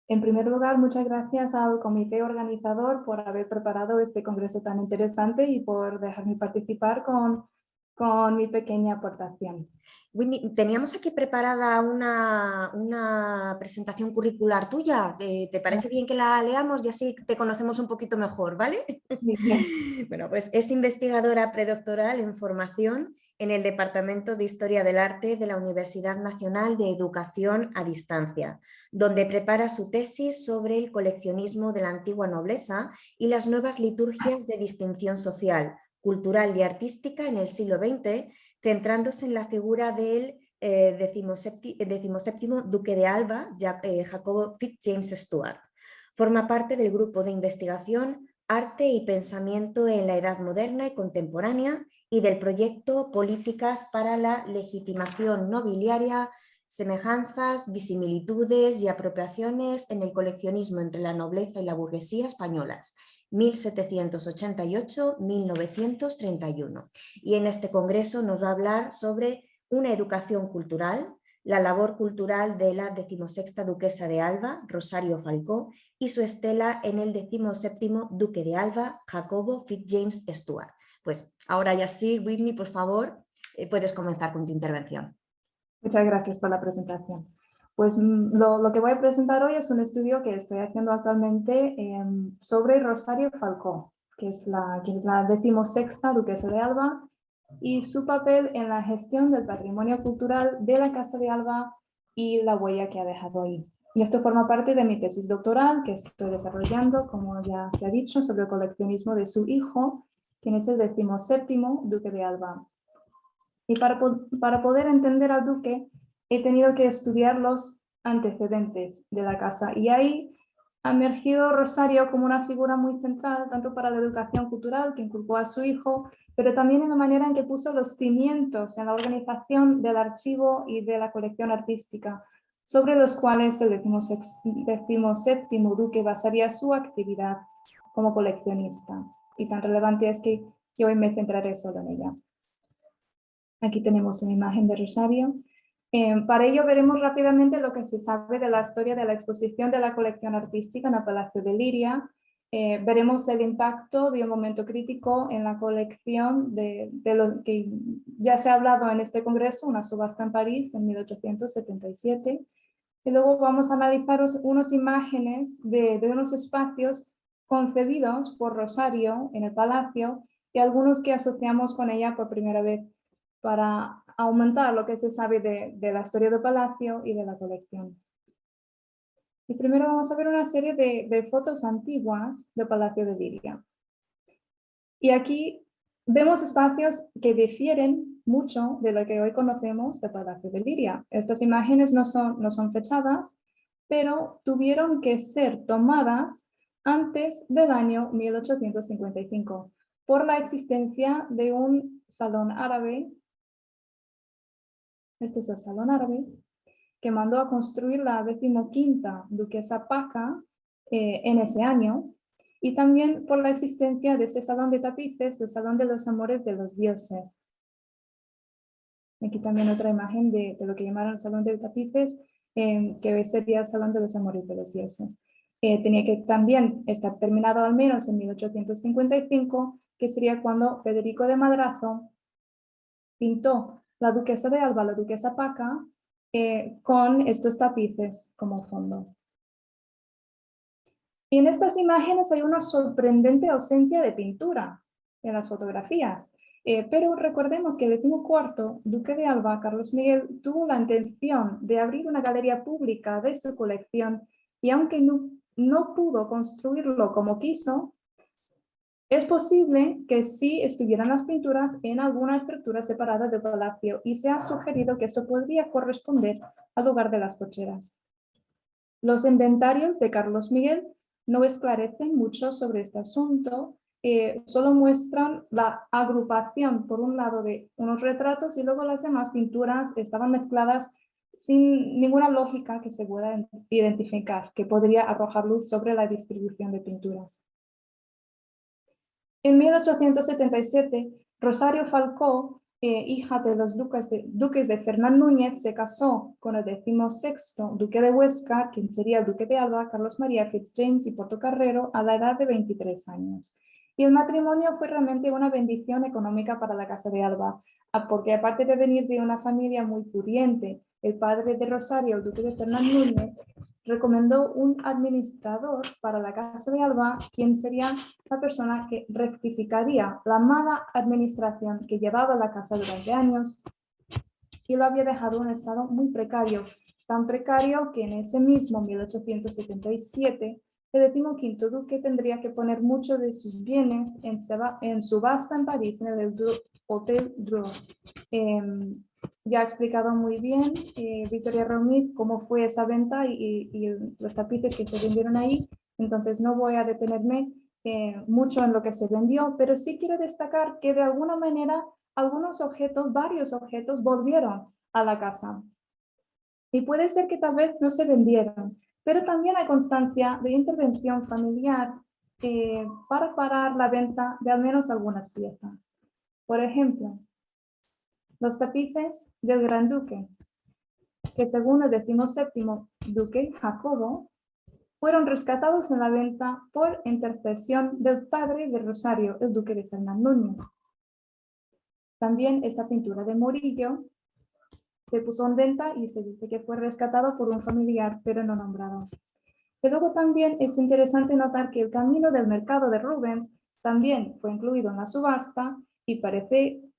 En primer lugar, muchas gracias al comité organizador por haber preparado este congreso tan interesante y por dejarme participar con mi pequeña aportación. Whitney, teníamos aquí preparada una presentación curricular tuya. ¿Te parece bien que la leamos y así te conocemos un poquito mejor, ¿vale? Bien. Bueno, pues es investigadora predoctoral en formación en el Departamento de Historia del Arte de la Universidad Nacional de Educación a Distancia, donde prepara su tesis sobre el coleccionismo de la antigua nobleza y las nuevas liturgias de distinción social, cultural y artística en el siglo XX, centrándose en la figura del decimoséptimo duque de Alba, Jacobo FitzJames Stuart. Forma parte del grupo de investigación Arte y Pensamiento en la Edad Moderna y Contemporánea y del proyecto Políticas para la Legitimación Nobiliaria, Semejanzas, Disimilitudes y Apropiaciones en el Coleccionismo entre la Nobleza y la Burguesía Españolas, 1788-1931. Y en este congreso nos va a hablar sobre una educación cultural, la labor cultural de la 16ª duquesa de Alba, Rosario Falcó, y su estela en el 17º duque de Alba, Jacobo FitzJames Stuart. Pues ahora ya sí, Whitney, por favor, puedes comenzar con tu intervención. Muchas gracias por la presentación. Pues lo que voy a presentar hoy es un estudio que estoy haciendo actualmente sobre Rosario Falcó, que es la 16ª duquesa de Alba, y su papel en la gestión del patrimonio cultural de la Casa de Alba y la huella que ha dejado ahí. Y esto forma parte de mi tesis doctoral que estoy desarrollando, como ya se ha dicho, sobre el coleccionismo de su hijo, quien es el 17º duque de Alba. Y para poder entender al duque, he tenido que estudiar los antecedentes de la casa. Y ahí ha emergido Rosario como una figura muy central, tanto para la educación cultural que inculcó a su hijo, pero también en la manera en que puso los cimientos en la organización del archivo y de la colección artística, sobre los cuales el 17º duque basaría su actividad como coleccionista. Y tan relevante es que hoy me centraré solo en ella. Aquí tenemos una imagen de Rosario. Para ello veremos rápidamente lo que se sabe de la historia de la exposición de la colección artística en el Palacio de Liria. Veremos el impacto de un momento crítico en la colección de lo que ya se ha hablado en este congreso, una subasta en París en 1877. Y luego vamos a analizar unas imágenes de unos espacios concebidos por Rosario en el Palacio y algunos que asociamos con ella por primera vez, para aumentar lo que se sabe de la historia del palacio y de la colección. Y primero vamos a ver una serie de fotos antiguas del Palacio de Liria. Y aquí vemos espacios que difieren mucho de lo que hoy conocemos del Palacio de Liria. Estas imágenes no son fechadas, pero tuvieron que ser tomadas antes del año 1855 por la existencia de un salón árabe. Este es el salón árabe, que mandó a construir la 15ª duquesa Paca en ese año, y también por la existencia de este salón de tapices, el salón de los amores de los dioses. Aquí también otra imagen de lo que llamaron el salón de tapices, que sería el salón de los amores de los dioses. Tenía que también estar terminado al menos en 1855, que sería cuando Federico de Madrazo pintó la duquesa de Alba, la duquesa Paca, con estos tapices como fondo. Y en estas imágenes hay una sorprendente ausencia de pintura en las fotografías. Pero recordemos que el 14º duque de Alba, Carlos Miguel, tuvo la intención de abrir una galería pública de su colección, y aunque no pudo construirlo como quiso, es posible que sí estuvieran las pinturas en alguna estructura separada del palacio, y se ha sugerido que eso podría corresponder al lugar de las cocheras. Los inventarios de Carlos Miguel no esclarecen mucho sobre este asunto, solo muestran la agrupación, por un lado, de unos retratos, y luego las demás pinturas estaban mezcladas sin ninguna lógica que se pueda identificar, que podría arrojar luz sobre la distribución de pinturas. En 1877, Rosario Falcó hija de los duques de Fernán Núñez, se casó con el 16º duque de Huesca, quien sería el duque de Alba, Carlos María Fitzjames y Portocarrero, a la edad de 23 años. Y el matrimonio fue realmente una bendición económica para la Casa de Alba, porque aparte de venir de una familia muy pudiente, el padre de Rosario, el duque de Fernán Núñez, recomendó un administrador para la Casa de Alba, quien sería la persona que rectificaría la mala administración que llevaba la casa durante años y lo había dejado en un estado muy precario, tan precario que en ese mismo 1877 el 15º duque tendría que poner muchos de sus bienes en subasta en París, en el Hotel Drouot. Ya ha explicado muy bien Victoria Raumit cómo fue esa venta y los tapices que se vendieron ahí, entonces no voy a detenerme mucho en lo que se vendió, pero sí quiero destacar que de alguna manera algunos objetos, varios objetos, volvieron a la casa. Y puede ser que tal vez no se vendieron, pero también hay constancia de intervención familiar para parar la venta de al menos algunas piezas. Por ejemplo, los tapices del Gran Duque, que según el 17º duque Jacobo, fueron rescatados en la venta por intercesión del padre de Rosario, el duque de Fernán Núñez. También esta pintura de Murillo se puso en venta y se dice que fue rescatado por un familiar, pero no nombrado. Y luego también es interesante notar que el Camino del Mercado de Rubens también fue incluido en la subasta y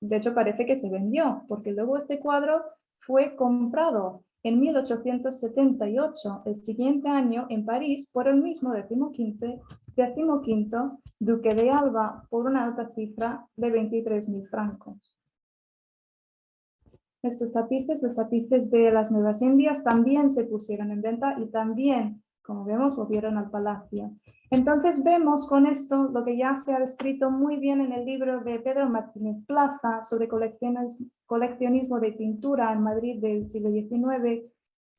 de hecho parece que se vendió, porque luego este cuadro fue comprado en 1878, el siguiente año, en París, por el mismo 15º duque de Alba, por una alta cifra de 23.000 francos. Estos tapices, los tapices de las Nuevas Indias, también se pusieron en venta y también, como vemos, volvieron al palacio. Entonces vemos con esto lo que ya se ha descrito muy bien en el libro de Pedro Martínez Plaza sobre coleccionismo de pintura en Madrid del siglo XIX,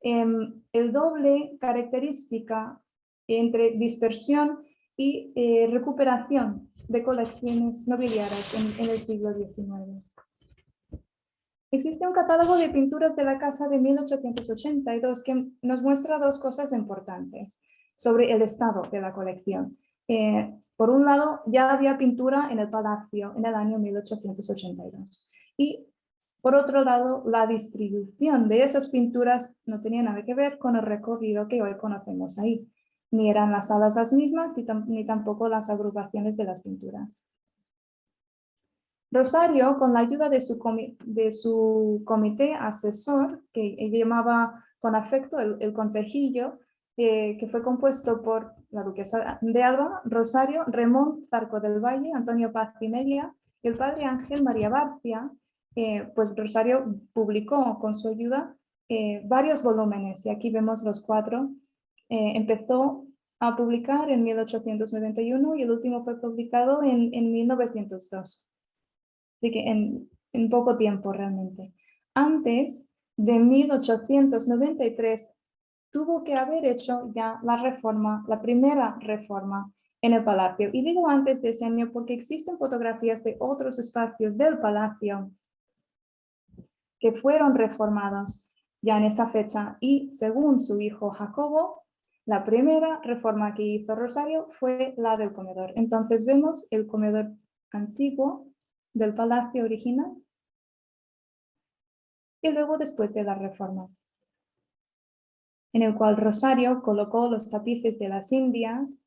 el doble característica entre dispersión y recuperación de colecciones nobiliarias en el siglo XIX. Existe un catálogo de pinturas de la casa de 1882 que nos muestra dos cosas importantes sobre el estado de la colección. Por un lado, ya había pintura en el palacio en el año 1882. Y por otro lado, la distribución de esas pinturas no tenía nada que ver con el recorrido que hoy conocemos ahí. Ni eran las salas las mismas, ni tampoco las agrupaciones de las pinturas. Rosario, con la ayuda de su comité asesor, que ella llamaba con afecto el consejillo, que fue compuesto por la duquesa de Alba, Rosario, Ramón Zarco del Valle, Antonio Paz y Media, y el padre Ángel María Barcia, pues Rosario publicó con su ayuda varios volúmenes, y aquí vemos los 4. Empezó a publicar en 1891 y el último fue publicado en 1902. Así que en poco tiempo realmente. Antes de 1893 tuvo que haber hecho ya la primera reforma en el palacio. Y digo antes de ese año porque existen fotografías de otros espacios del palacio que fueron reformados ya en esa fecha. Y según su hijo Jacobo, la primera reforma que hizo Rosario fue la del comedor. Entonces vemos el comedor antiguo del palacio original y luego después de la reforma, en el cual Rosario colocó los tapices de las Indias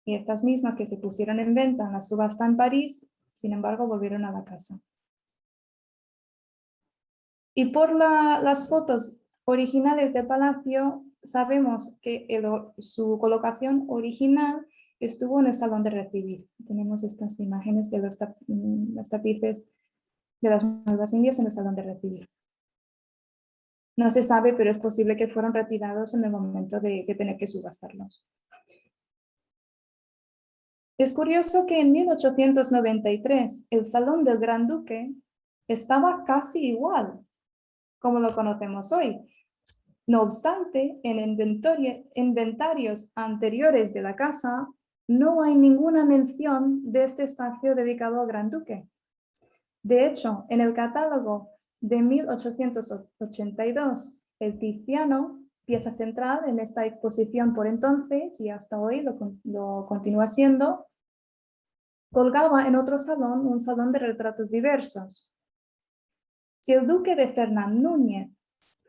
y estas mismas que se pusieron en venta en la subasta en París, sin embargo volvieron a la casa. Y por las fotos originales del palacio sabemos que su colocación original estuvo en el salón de recibir. Tenemos estas imágenes de los tapices de las Nuevas Indias en el salón de recibir. No se sabe, pero es posible que fueron retirados en el momento de tener que subastarlos. Es curioso que en 1893 el Salón del Gran Duque estaba casi igual como lo conocemos hoy. No obstante, en inventarios anteriores de la casa no hay ninguna mención de este espacio dedicado al Gran Duque. De hecho, en el catálogo de 1882, el Tiziano, pieza central en esta exposición por entonces y hasta hoy lo continúa siendo, colgaba en otro salón un salón de retratos diversos. Si el duque de Fernán Núñez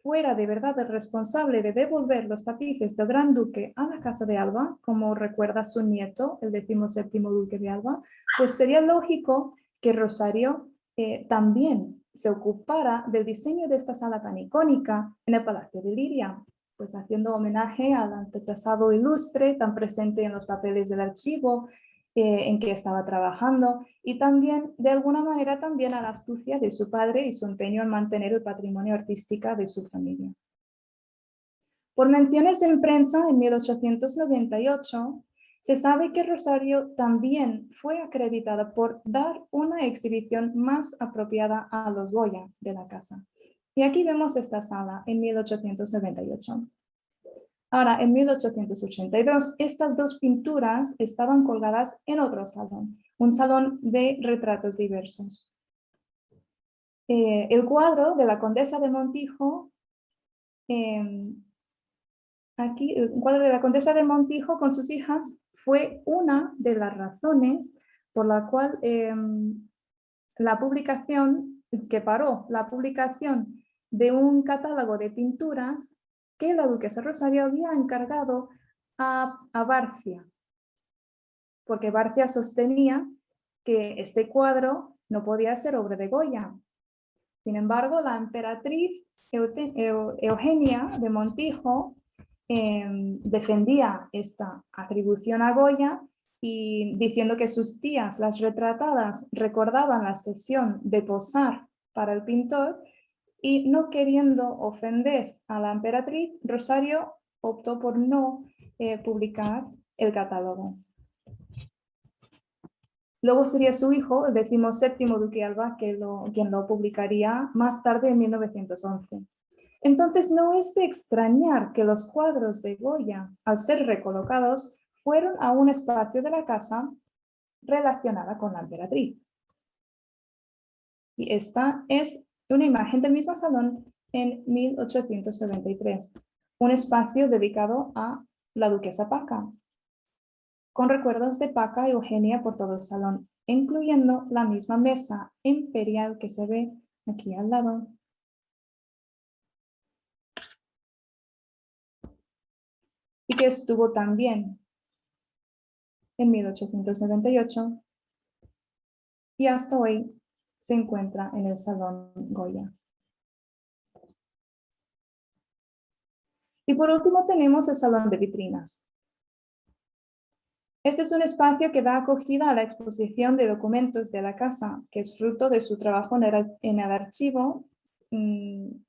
fuera de verdad el responsable de devolver los tapices del gran duque a la casa de Alba, como recuerda su nieto, el 17º duque de Alba, pues sería lógico que Rosario también se ocupara del diseño de esta sala tan icónica en el Palacio de Liria, pues haciendo homenaje al antepasado ilustre tan presente en los papeles del archivo en que estaba trabajando, y también, de alguna manera, también a la astucia de su padre y su empeño en mantener el patrimonio artístico de su familia. Por menciones en prensa, en 1898, se sabe que Rosario también fue acreditada por dar una exhibición más apropiada a los Goya de la casa. Y aquí vemos esta sala en 1898. Ahora, en 1882, estas dos pinturas estaban colgadas en otro salón, un salón de retratos diversos. El cuadro de la condesa de Montijo, aquí, el cuadro de la condesa de Montijo con sus hijas fue una de las razones por la cual la publicación de un catálogo de pinturas que la duquesa Rosario había encargado a Barcia, porque Barcia sostenía que este cuadro no podía ser obra de Goya. Sin embargo, la emperatriz Eugenia de Montijo defendía esta atribución a Goya y diciendo que sus tías, las retratadas, recordaban la sesión de posar para el pintor, y no queriendo ofender a la emperatriz, Rosario optó por no publicar el catálogo. Luego sería su hijo, el 17º duque Alba, quien lo publicaría más tarde en 1911. Entonces no es de extrañar que los cuadros de Goya, al ser recolocados, fueron a un espacio de la casa relacionada con la emperatriz. Y esta es una imagen del mismo salón en 1893, un espacio dedicado a la duquesa Paca, con recuerdos de Paca y Eugenia por todo el salón, incluyendo la misma mesa imperial que se ve aquí al lado. Y que estuvo también en 1898 y hasta hoy se encuentra en el Salón Goya. Y por último tenemos el Salón de Vitrinas. Este es un espacio que da acogida a la exposición de documentos de la casa, que es fruto de su trabajo en el archivo, y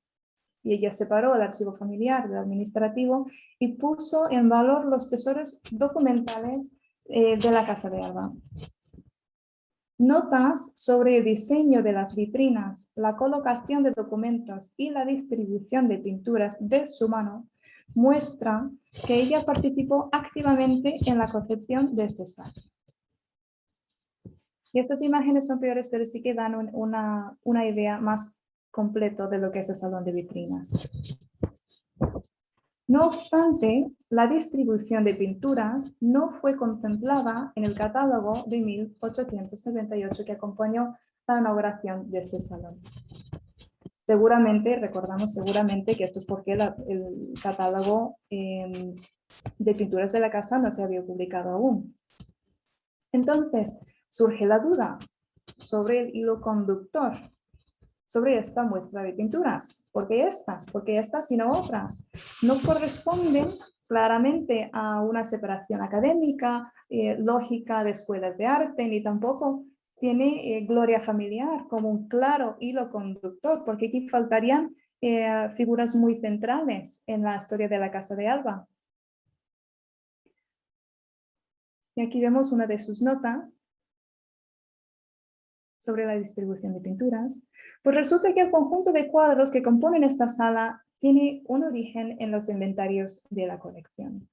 ella separó el archivo familiar del administrativo y puso en valor los tesoros documentales de la Casa de Alba. Notas sobre el diseño de las vitrinas, la colocación de documentos y la distribución de pinturas de su mano muestran que ella participó activamente en la concepción de este espacio. Y estas imágenes son peores, pero sí que dan una idea más completa de lo que es el salón de vitrinas. No obstante, la distribución de pinturas no fue contemplada en el catálogo de 1898 que acompañó la inauguración de este salón. Recordamos seguramente que esto es porque el catálogo de pinturas de la casa no se había publicado aún. Entonces, surge la duda sobre el hilo conductor, sobre esta muestra de pinturas. ¿Por qué estas y no otras? No corresponden claramente a una separación académica, lógica de escuelas de arte, ni tampoco tiene gloria familiar como un claro hilo conductor, porque aquí faltarían figuras muy centrales en la historia de la Casa de Alba. Y aquí vemos una de sus notas sobre la distribución de pinturas. Pues resulta que el conjunto de cuadros que componen esta sala tiene un origen en los inventarios de la colección.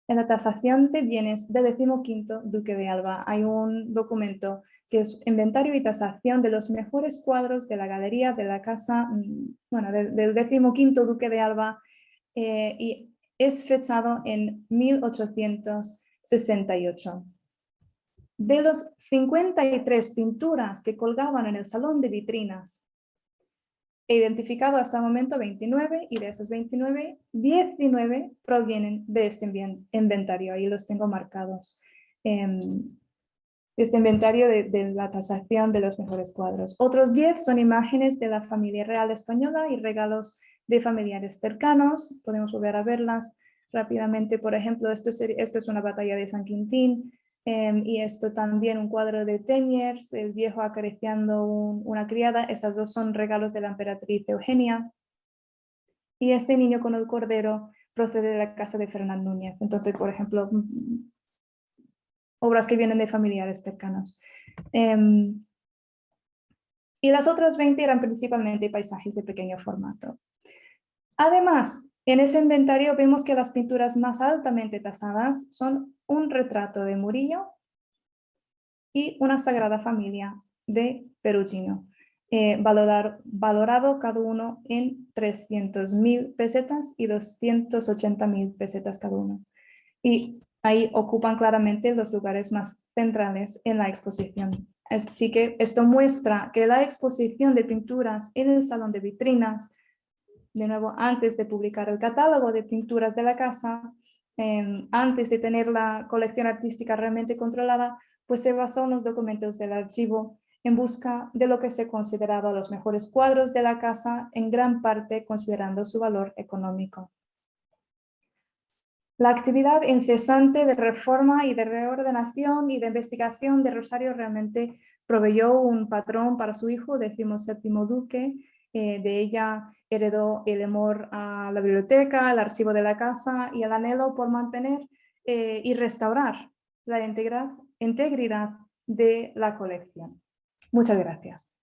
En la tasación de bienes del 15º Duque de Alba hay un documento que es inventario y tasación de los mejores cuadros de la galería de la casa, bueno, del 15º Duque de Alba, y es fechado en 1868. De los 53 pinturas que colgaban en el salón de vitrinas, he identificado hasta el momento 29, y de esas 29, 19 provienen de este inventario. Ahí los tengo marcados. Este inventario de la tasación de los mejores cuadros. Otros 10 son imágenes de la familia real española y regalos de familiares cercanos. Podemos volver a verlas rápidamente. Por ejemplo, esto es una batalla de San Quintín. Y esto también un cuadro de Teniers, el viejo acariciando una criada. Estas dos son regalos de la emperatriz Eugenia. Y este niño con el cordero procede de la casa de Fernán Núñez. Entonces, por ejemplo, obras que vienen de familiares cercanos. Y las otras 20 eran principalmente paisajes de pequeño formato. Además, en ese inventario vemos que las pinturas más altamente tasadas son un retrato de Murillo y una Sagrada Familia de Perugino, valorado cada uno en 300.000 pesetas y 280.000 pesetas cada uno. Y ahí ocupan claramente los lugares más centrales en la exposición. Así que esto muestra que la exposición de pinturas en el salón de vitrinas, de nuevo, antes de publicar el catálogo de pinturas de la casa, antes de tener la colección artística realmente controlada, pues se basó en los documentos del archivo en busca de lo que se consideraba los mejores cuadros de la casa, en gran parte considerando su valor económico. La actividad incesante de reforma y de reordenación y de investigación de Rosario realmente proveyó un patrón para su hijo, 17º duque. De ella heredó el amor a la biblioteca, al archivo de la casa y el anhelo por mantener y restaurar la integridad de la colección. Muchas gracias.